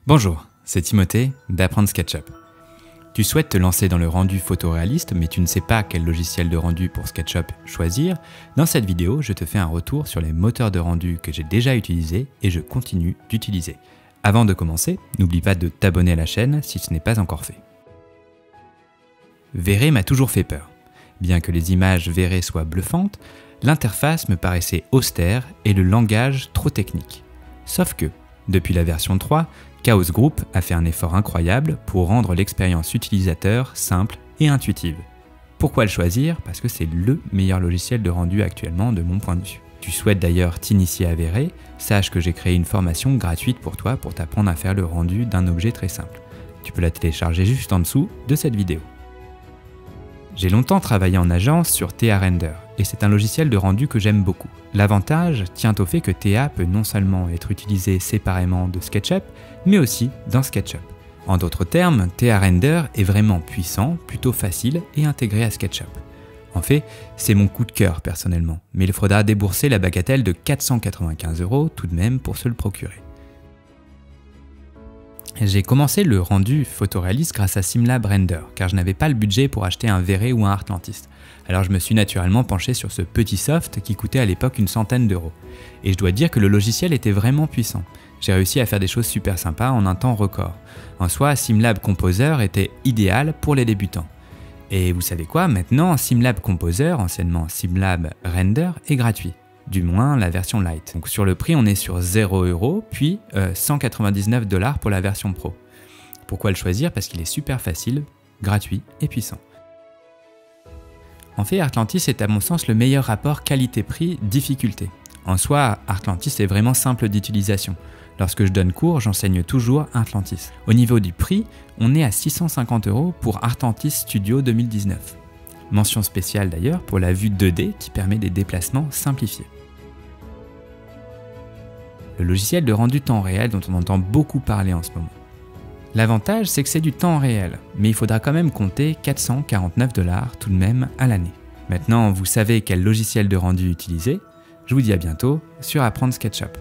Bonjour, c'est Timothée d'Apprendre SketchUp. Tu souhaites te lancer dans le rendu photoréaliste mais tu ne sais pas quel logiciel de rendu pour SketchUp choisir. Dans cette vidéo, je te fais un retour sur les moteurs de rendu que j'ai déjà utilisés et je continue d'utiliser. Avant de commencer, n'oublie pas de t'abonner à la chaîne si ce n'est pas encore fait. V-Ray m'a toujours fait peur. Bien que les images V-Ray soient bluffantes, l'interface me paraissait austère et le langage trop technique. Sauf que, depuis la version 3, Chaos Group a fait un effort incroyable pour rendre l'expérience utilisateur simple et intuitive. Pourquoi le choisir? Parce que c'est le meilleur logiciel de rendu actuellement de mon point de vue. Tu souhaites d'ailleurs t'initier à V-Ray, sache que j'ai créé une formation gratuite pour toi pour t'apprendre à faire le rendu d'un objet très simple. Tu peux la télécharger juste en dessous de cette vidéo. J'ai longtemps travaillé en agence sur TA Render et c'est un logiciel de rendu que j'aime beaucoup. L'avantage tient au fait que TA peut non seulement être utilisé séparément de SketchUp, mais aussi dans SketchUp. En d'autres termes, TA Render est vraiment puissant, plutôt facile et intégré à SketchUp. En fait, c'est mon coup de cœur personnellement, mais il faudra débourser la bagatelle de 495 € tout de même pour se le procurer. J'ai commencé le rendu photoréaliste grâce à Simlab Render, car je n'avais pas le budget pour acheter un V-Ray ou un Artlantis. Alors je me suis naturellement penché sur ce petit soft qui coûtait à l'époque une centaine d'euros. Et je dois dire que le logiciel était vraiment puissant. J'ai réussi à faire des choses super sympas en un temps record. En soi, Simlab Composer était idéal pour les débutants. Et vous savez quoi, maintenant Simlab Composer, anciennement Simlab Render, est gratuit. Du moins la version Lite. Donc sur le prix, on est sur 0 €, puis 199 $ pour la version Pro. Pourquoi le choisir? Parce qu'il est super facile, gratuit et puissant. En fait, Artlantis est à mon sens le meilleur rapport qualité-prix-difficulté. En soi, Artlantis est vraiment simple d'utilisation. Lorsque je donne cours, j'enseigne toujours Artlantis. Au niveau du prix, on est à 650 € pour Artlantis Studio 2019. Mention spéciale d'ailleurs pour la vue 2D qui permet des déplacements simplifiés. Le logiciel de rendu temps réel dont on entend beaucoup parler en ce moment. L'avantage, c'est que c'est du temps réel, mais il faudra quand même compter 449 $ tout de même à l'année. Maintenant, vous savez quel logiciel de rendu utiliser. Je vous dis à bientôt sur Apprendre SketchUp.